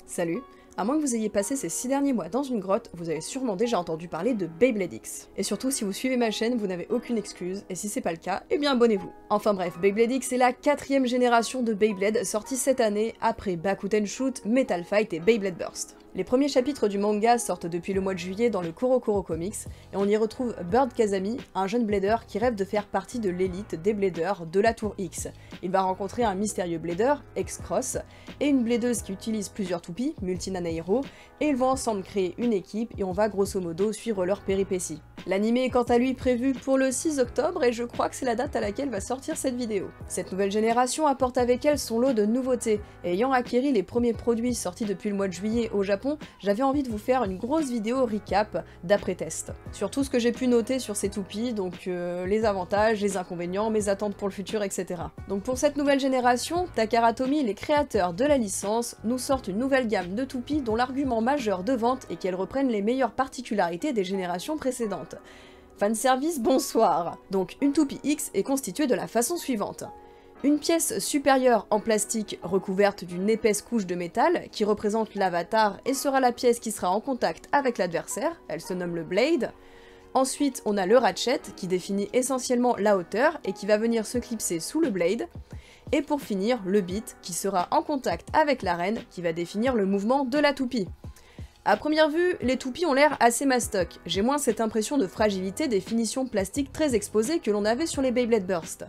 Salut! À moins que vous ayez passé ces 6 derniers mois dans une grotte, vous avez sûrement déjà entendu parler de Beyblade X. Et surtout, si vous suivez ma chaîne, vous n'avez aucune excuse, et si c'est pas le cas, eh bien abonnez-vous. Enfin bref, Beyblade X est la 4ème génération de Beyblade sortie cette année, après Bakuten Shoot, Metal Fight et Beyblade Burst. Les premiers chapitres du manga sortent depuis le mois de juillet dans le Kurokuro Comics, et on y retrouve Bird Kazami, un jeune blader qui rêve de faire partie de l'élite des bladers de la Tour X. Il va rencontrer un mystérieux blader, X-Cross, et une bladeuse qui utilise plusieurs toupies, Multinana Hero, et ils vont ensemble créer une équipe et on va grosso modo suivre leurs péripéties. L'anime est quant à lui prévu pour le 6 octobre et je crois que c'est la date à laquelle va sortir cette vidéo. Cette nouvelle génération apporte avec elle son lot de nouveautés, et ayant acquéri les premiers produits sortis depuis le mois de juillet au Japon, j'avais envie de vous faire une grosse vidéo recap d'après-test. Sur tout ce que j'ai pu noter sur ces toupies, donc les avantages, les inconvénients, mes attentes pour le futur, etc. Donc pour cette nouvelle génération, Takara Tomy, les créateurs de la licence, nous sortent une nouvelle gamme de toupies dont l'argument majeur de vente est qu'elles reprennent les meilleures particularités des générations précédentes. Fanservice, bonsoir! Donc une toupie X est constituée de la façon suivante. Une pièce supérieure en plastique recouverte d'une épaisse couche de métal qui représente l'avatar et sera la pièce qui sera en contact avec l'adversaire, elle se nomme le Blade. Ensuite, on a le Ratchet qui définit essentiellement la hauteur et qui va venir se clipser sous le Blade. Et pour finir, le Beat qui sera en contact avec l'arène qui va définir le mouvement de la toupie. À première vue, les toupies ont l'air assez mastoc, j'ai moins cette impression de fragilité des finitions plastiques très exposées que l'on avait sur les Beyblade Burst.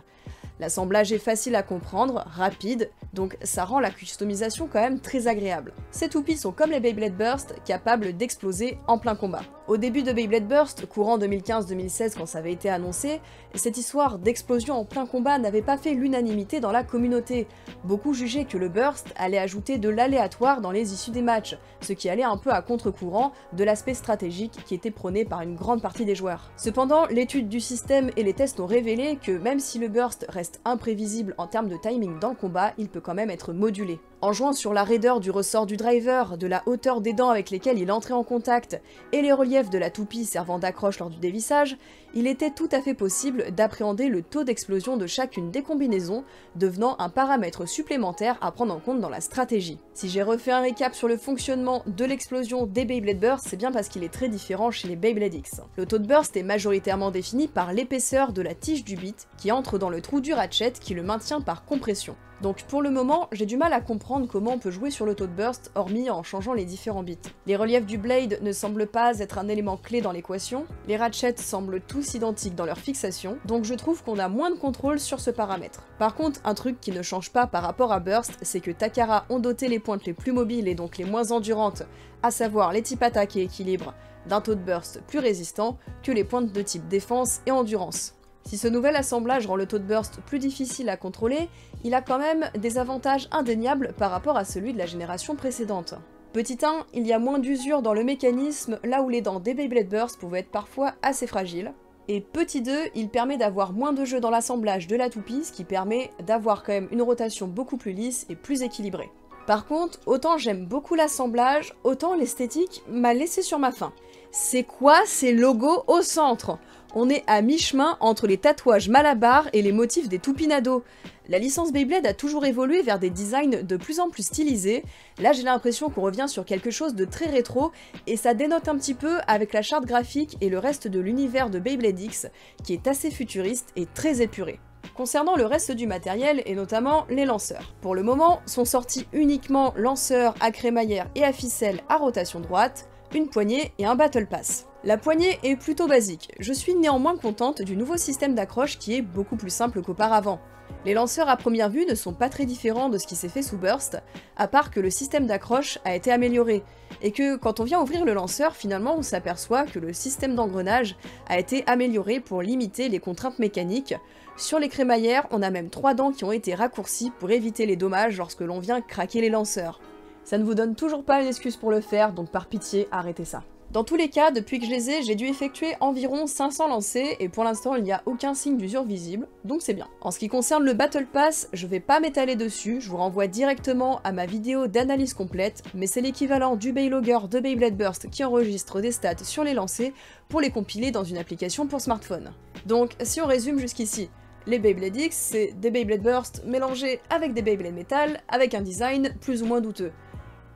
L'assemblage est facile à comprendre, rapide, donc ça rend la customisation quand même très agréable. Ces toupies sont comme les Beyblade Burst, capables d'exploser en plein combat. Au début de Beyblade Burst, courant 2015-2016 quand ça avait été annoncé, cette histoire d'explosion en plein combat n'avait pas fait l'unanimité dans la communauté. Beaucoup jugeaient que le Burst allait ajouter de l'aléatoire dans les issues des matchs, ce qui allait un peu à contre-courant de l'aspect stratégique qui était prôné par une grande partie des joueurs. Cependant, l'étude du système et les tests ont révélé que même si le Burst reste imprévisible en termes de timing dans le combat, il peut quand même être modulé. En jouant sur la raideur du ressort du driver, de la hauteur des dents avec lesquelles il entrait en contact, et les reliefs de la toupie servant d'accroche lors du dévissage, il était tout à fait possible d'appréhender le taux d'explosion de chacune des combinaisons, devenant un paramètre supplémentaire à prendre en compte dans la stratégie. Si j'ai refait un récap sur le fonctionnement de l'explosion des Beyblade Burst, c'est bien parce qu'il est très différent chez les Beyblade X. Le taux de burst est majoritairement défini par l'épaisseur de la tige du bit qui entre dans le trou du ratchet qui le maintient par compression. Donc pour le moment, j'ai du mal à comprendre comment on peut jouer sur le taux de burst hormis en changeant les différents bits. Les reliefs du blade ne semblent pas être un élément clé dans l'équation, les ratchets semblent tous identiques dans leur fixation, donc je trouve qu'on a moins de contrôle sur ce paramètre. Par contre, un truc qui ne change pas par rapport à burst, c'est que Takara ont doté les pointes les plus mobiles et donc les moins endurantes, à savoir les types attaque et équilibre, d'un taux de burst plus résistant que les pointes de type défense et endurance. Si ce nouvel assemblage rend le taux de burst plus difficile à contrôler, il a quand même des avantages indéniables par rapport à celui de la génération précédente. Petit 1, il y a moins d'usure dans le mécanisme là où les dents des Beyblade Burst pouvaient être parfois assez fragiles. Et petit 2, il permet d'avoir moins de jeu dans l'assemblage de la toupie, ce qui permet d'avoir quand même une rotation beaucoup plus lisse et plus équilibrée. Par contre, autant j'aime beaucoup l'assemblage, autant l'esthétique m'a laissé sur ma faim. C'est quoi ces logos au centre? On est à mi-chemin entre les tatouages Malabar et les motifs des toupinado. La licence Beyblade a toujours évolué vers des designs de plus en plus stylisés. Là j'ai l'impression qu'on revient sur quelque chose de très rétro et ça dénote un petit peu avec la charte graphique et le reste de l'univers de Beyblade X qui est assez futuriste et très épuré. Concernant le reste du matériel, et notamment les lanceurs. Pour le moment, sont sortis uniquement lanceurs à crémaillère et à ficelle à rotation droite, une poignée et un Battle Pass. La poignée est plutôt basique, je suis néanmoins contente du nouveau système d'accroche qui est beaucoup plus simple qu'auparavant. Les lanceurs à première vue ne sont pas très différents de ce qui s'est fait sous Burst, à part que le système d'accroche a été amélioré, et que quand on vient ouvrir le lanceur, finalement on s'aperçoit que le système d'engrenage a été amélioré pour limiter les contraintes mécaniques. Sur les crémaillères, on a même 3 dents qui ont été raccourcies pour éviter les dommages lorsque l'on vient craquer les lanceurs. Ça ne vous donne toujours pas une excuse pour le faire, donc par pitié, arrêtez ça. Dans tous les cas, depuis que je les ai, j'ai dû effectuer environ 500 lancers, et pour l'instant il n'y a aucun signe d'usure visible, donc c'est bien. En ce qui concerne le Battle Pass, je vais pas m'étaler dessus, je vous renvoie directement à ma vidéo d'analyse complète, mais c'est l'équivalent du Beylogger de Beyblade Burst qui enregistre des stats sur les lancers pour les compiler dans une application pour smartphone. Donc si on résume jusqu'ici, les Beyblade X, c'est des Beyblade Burst mélangés avec des Beyblade Metal, avec un design plus ou moins douteux.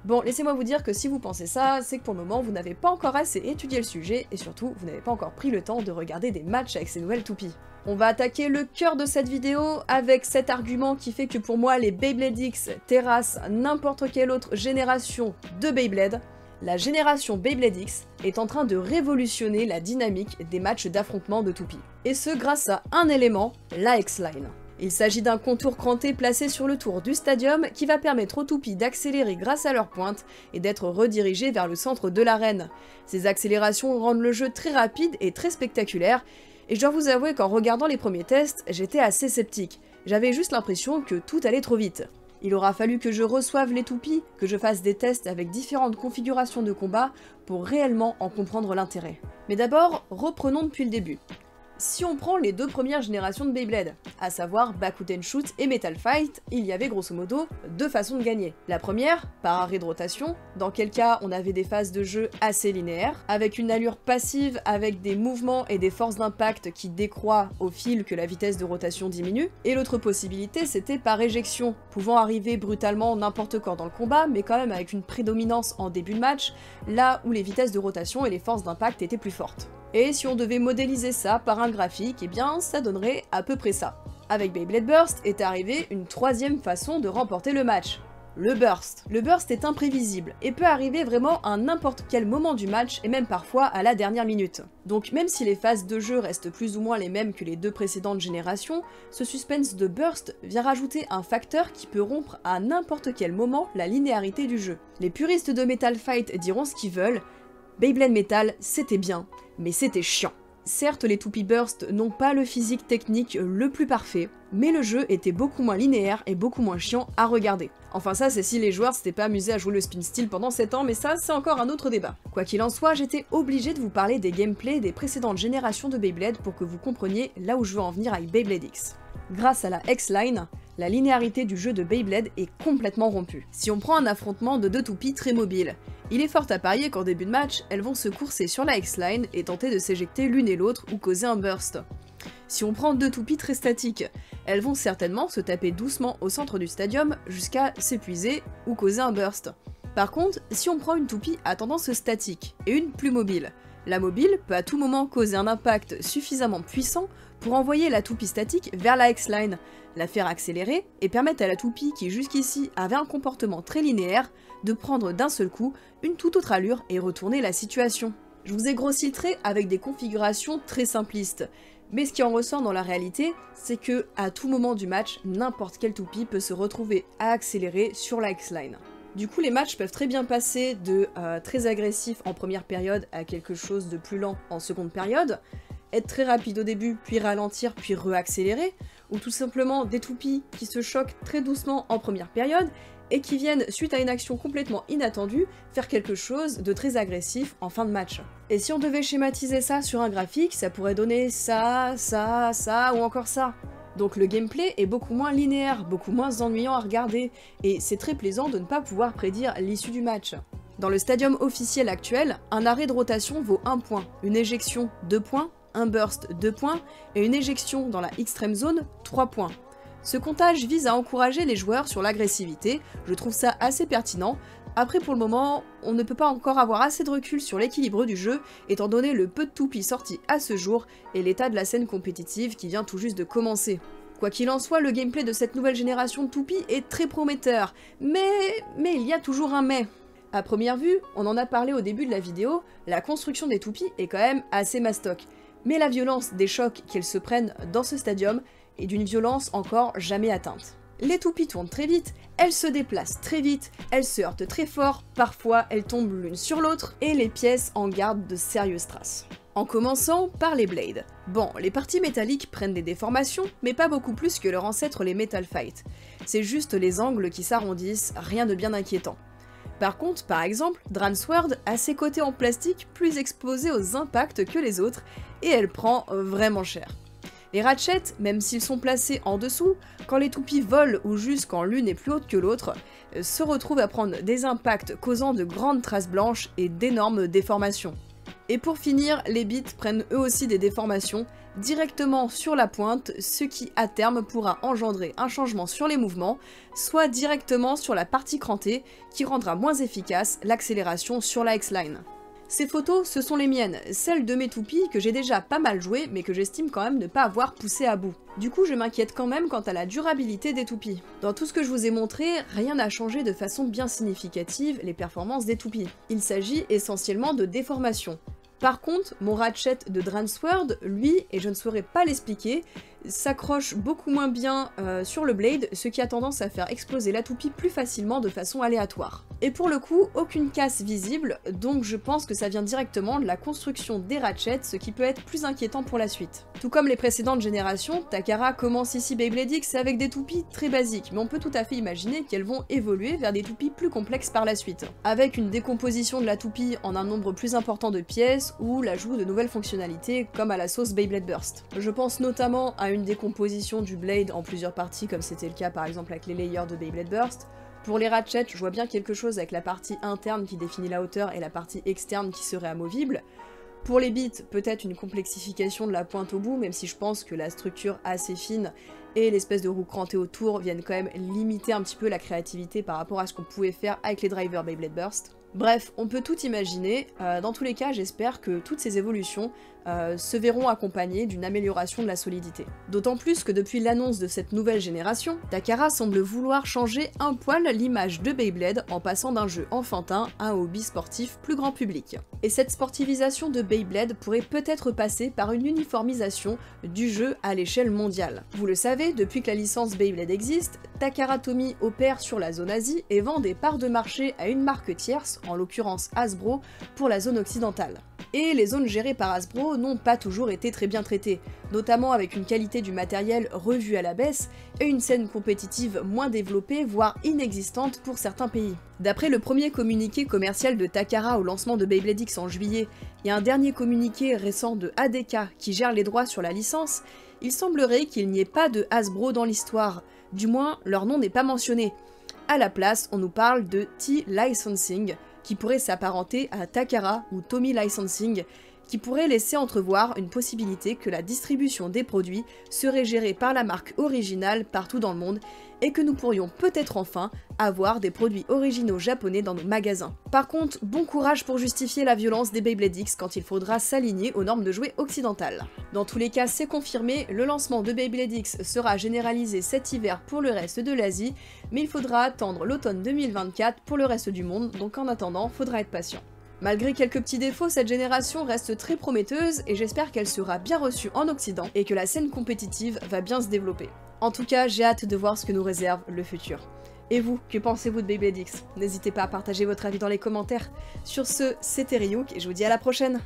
Bon, laissez-moi vous dire que si vous pensez ça, c'est que pour le moment vous n'avez pas encore assez étudié le sujet, et surtout vous n'avez pas encore pris le temps de regarder des matchs avec ces nouvelles toupies. On va attaquer le cœur de cette vidéo avec cet argument qui fait que pour moi les Beyblade X terrassent n'importe quelle autre génération de Beyblade. La génération Beyblade X est en train de révolutionner la dynamique des matchs d'affrontement de toupies. Et ce grâce à un élément, la X-Line. Il s'agit d'un contour cranté placé sur le tour du stadium qui va permettre aux toupies d'accélérer grâce à leur pointe et d'être redirigées vers le centre de l'arène. Ces accélérations rendent le jeu très rapide et très spectaculaire, et je dois vous avouer qu'en regardant les premiers tests, j'étais assez sceptique. J'avais juste l'impression que tout allait trop vite. Il aura fallu que je reçoive les toupies, que je fasse des tests avec différentes configurations de combat pour réellement en comprendre l'intérêt. Mais d'abord, reprenons depuis le début. Si on prend les deux premières générations de Beyblade, à savoir Bakuten Shoot et Metal Fight, il y avait grosso modo deux façons de gagner. La première, par arrêt de rotation, dans quel cas on avait des phases de jeu assez linéaires, avec une allure passive avec des mouvements et des forces d'impact qui décroît au fil que la vitesse de rotation diminue, et l'autre possibilité c'était par éjection, pouvant arriver brutalement n'importe quand dans le combat, mais quand même avec une prédominance en début de match, là où les vitesses de rotation et les forces d'impact étaient plus fortes. Et si on devait modéliser ça par un graphique, eh bien ça donnerait à peu près ça. Avec Beyblade Burst est arrivée une troisième façon de remporter le match, le Burst. Le Burst est imprévisible et peut arriver vraiment à n'importe quel moment du match et même parfois à la dernière minute. Donc même si les phases de jeu restent plus ou moins les mêmes que les deux précédentes générations, ce suspense de Burst vient rajouter un facteur qui peut rompre à n'importe quel moment la linéarité du jeu. Les puristes de Metal Fight diront ce qu'ils veulent, Beyblade Metal c'était bien, mais c'était chiant. Certes, les toupies Burst n'ont pas le physique technique le plus parfait, mais le jeu était beaucoup moins linéaire et beaucoup moins chiant à regarder. Enfin ça c'est si les joueurs s'étaient pas amusés à jouer le spin steel pendant 7 ans, mais ça c'est encore un autre débat. Quoi qu'il en soit, j'étais obligée de vous parler des gameplays des précédentes générations de Beyblade pour que vous compreniez là où je veux en venir avec Beyblade X. Grâce à la X-Line, la linéarité du jeu de Beyblade est complètement rompue. Si on prend un affrontement de deux toupies très mobiles, il est fort à parier qu'en début de match, elles vont se courser sur la X-Line et tenter de s'éjecter l'une et l'autre ou causer un burst. Si on prend deux toupies très statiques, elles vont certainement se taper doucement au centre du stadium jusqu'à s'épuiser ou causer un burst. Par contre, si on prend une toupie à tendance statique et une plus mobile, la mobile peut à tout moment causer un impact suffisamment puissant pour envoyer la toupie statique vers la X-Line, la faire accélérer et permettre à la toupie qui jusqu'ici avait un comportement très linéaire de prendre d'un seul coup une toute autre allure et retourner la situation. Je vous ai grossi le trait avec des configurations très simplistes, mais ce qui en ressort dans la réalité, c'est que à tout moment du match, n'importe quelle toupie peut se retrouver à accélérer sur la X-Line. Du coup, les matchs peuvent très bien passer de très agressif en première période à quelque chose de plus lent en seconde période, être très rapide au début, puis ralentir, puis re-accélérer, ou tout simplement des toupies qui se choquent très doucement en première période, et qui viennent, suite à une action complètement inattendue, faire quelque chose de très agressif en fin de match. Et si on devait schématiser ça sur un graphique, ça pourrait donner ça, ça, ça, ou encore ça. Donc le gameplay est beaucoup moins linéaire, beaucoup moins ennuyant à regarder, et c'est très plaisant de ne pas pouvoir prédire l'issue du match. Dans le stadium officiel actuel, un arrêt de rotation vaut 1 point, une éjection 2 points, un burst 2 points, et une éjection dans la extreme zone 3 points. Ce comptage vise à encourager les joueurs sur l'agressivité, je trouve ça assez pertinent. Après pour le moment, on ne peut pas encore avoir assez de recul sur l'équilibre du jeu, étant donné le peu de toupies sorties à ce jour et l'état de la scène compétitive qui vient tout juste de commencer. Quoi qu'il en soit, le gameplay de cette nouvelle génération de toupies est très prometteur, mais il y a toujours un mais. À première vue, on en a parlé au début de la vidéo, la construction des toupies est quand même assez mastoc, mais la violence des chocs qu'elles se prennent dans ce stadium est d'une violence encore jamais atteinte. Les toupies tournent très vite, elles se déplacent très vite, elles se heurtent très fort, parfois elles tombent l'une sur l'autre, et les pièces en gardent de sérieuses traces. En commençant par les blades. Bon, les parties métalliques prennent des déformations, mais pas beaucoup plus que leurs ancêtres les Metal Fight. C'est juste les angles qui s'arrondissent, rien de bien inquiétant. Par contre, par exemple, Dransword a ses côtés en plastique plus exposés aux impacts que les autres, et elle prend vraiment cher. Les ratchets, même s'ils sont placés en dessous, quand les toupies volent ou juste quand l'une est plus haute que l'autre, se retrouvent à prendre des impacts causant de grandes traces blanches et d'énormes déformations. Et pour finir, les bits prennent eux aussi des déformations directement sur la pointe, ce qui à terme pourra engendrer un changement sur les mouvements, soit directement sur la partie crantée, qui rendra moins efficace l'accélération sur la X-Line. Ces photos, ce sont les miennes, celles de mes toupies que j'ai déjà pas mal jouées, mais que j'estime quand même ne pas avoir poussé à bout. Du coup, je m'inquiète quand même quant à la durabilité des toupies. Dans tout ce que je vous ai montré, rien n'a changé de façon bien significative les performances des toupies. Il s'agit essentiellement de déformations. Par contre, mon ratchet de Dransword, lui, et je ne saurais pas l'expliquer, s'accroche beaucoup moins bien sur le blade, ce qui a tendance à faire exploser la toupie plus facilement de façon aléatoire. Et pour le coup, aucune casse visible, donc je pense que ça vient directement de la construction des ratchets, ce qui peut être plus inquiétant pour la suite. Tout comme les précédentes générations, Takara commence ici Beyblade X avec des toupies très basiques, mais on peut tout à fait imaginer qu'elles vont évoluer vers des toupies plus complexes par la suite, avec une décomposition de la toupie en un nombre plus important de pièces, ou l'ajout de nouvelles fonctionnalités comme à la sauce Beyblade Burst. Je pense notamment à une décomposition du blade en plusieurs parties comme c'était le cas par exemple avec les layers de Beyblade Burst. Pour les ratchets, je vois bien quelque chose avec la partie interne qui définit la hauteur et la partie externe qui serait amovible. Pour les bits, peut-être une complexification de la pointe au bout, même si je pense que la structure assez fine et l'espèce de roue crantée autour viennent quand même limiter un petit peu la créativité par rapport à ce qu'on pouvait faire avec les drivers Beyblade Burst. Bref, on peut tout imaginer, dans tous les cas j'espère que toutes ces évolutions se verront accompagnées d'une amélioration de la solidité. D'autant plus que depuis l'annonce de cette nouvelle génération, Takara semble vouloir changer un poil l'image de Beyblade en passant d'un jeu enfantin à un hobby sportif plus grand public. Et cette sportivisation de Beyblade pourrait peut-être passer par une uniformisation du jeu à l'échelle mondiale. Vous le savez, depuis que la licence Beyblade existe, Takara Tomy opère sur la zone Asie et vend des parts de marché à une marque tierce, en l'occurrence Hasbro, pour la zone occidentale. Et les zones gérées par Hasbro n'ont pas toujours été très bien traitées, notamment avec une qualité du matériel revue à la baisse et une scène compétitive moins développée, voire inexistante pour certains pays. D'après le premier communiqué commercial de Takara au lancement de Beyblade X en juillet, et un dernier communiqué récent de ADK qui gère les droits sur la licence, il semblerait qu'il n'y ait pas de Hasbro dans l'histoire, du moins leur nom n'est pas mentionné. À la place, on nous parle de T-Licensing, qui pourrait s'apparenter à Takara ou Tomy Licensing, qui pourrait laisser entrevoir une possibilité que la distribution des produits serait gérée par la marque originale partout dans le monde, et que nous pourrions peut-être enfin avoir des produits originaux japonais dans nos magasins. Par contre, bon courage pour justifier la violence des Beyblade X quand il faudra s'aligner aux normes de jouets occidentales. Dans tous les cas, c'est confirmé, le lancement de Beyblade X sera généralisé cet hiver pour le reste de l'Asie, mais il faudra attendre l'automne 2024 pour le reste du monde, donc en attendant, faudra être patient. Malgré quelques petits défauts, cette génération reste très prometteuse et j'espère qu'elle sera bien reçue en Occident et que la scène compétitive va bien se développer. En tout cas, j'ai hâte de voir ce que nous réserve le futur. Et vous, que pensez-vous de Beyblade X? N'hésitez pas à partager votre avis dans les commentaires. Sur ce, c'était Ryuk et je vous dis à la prochaine!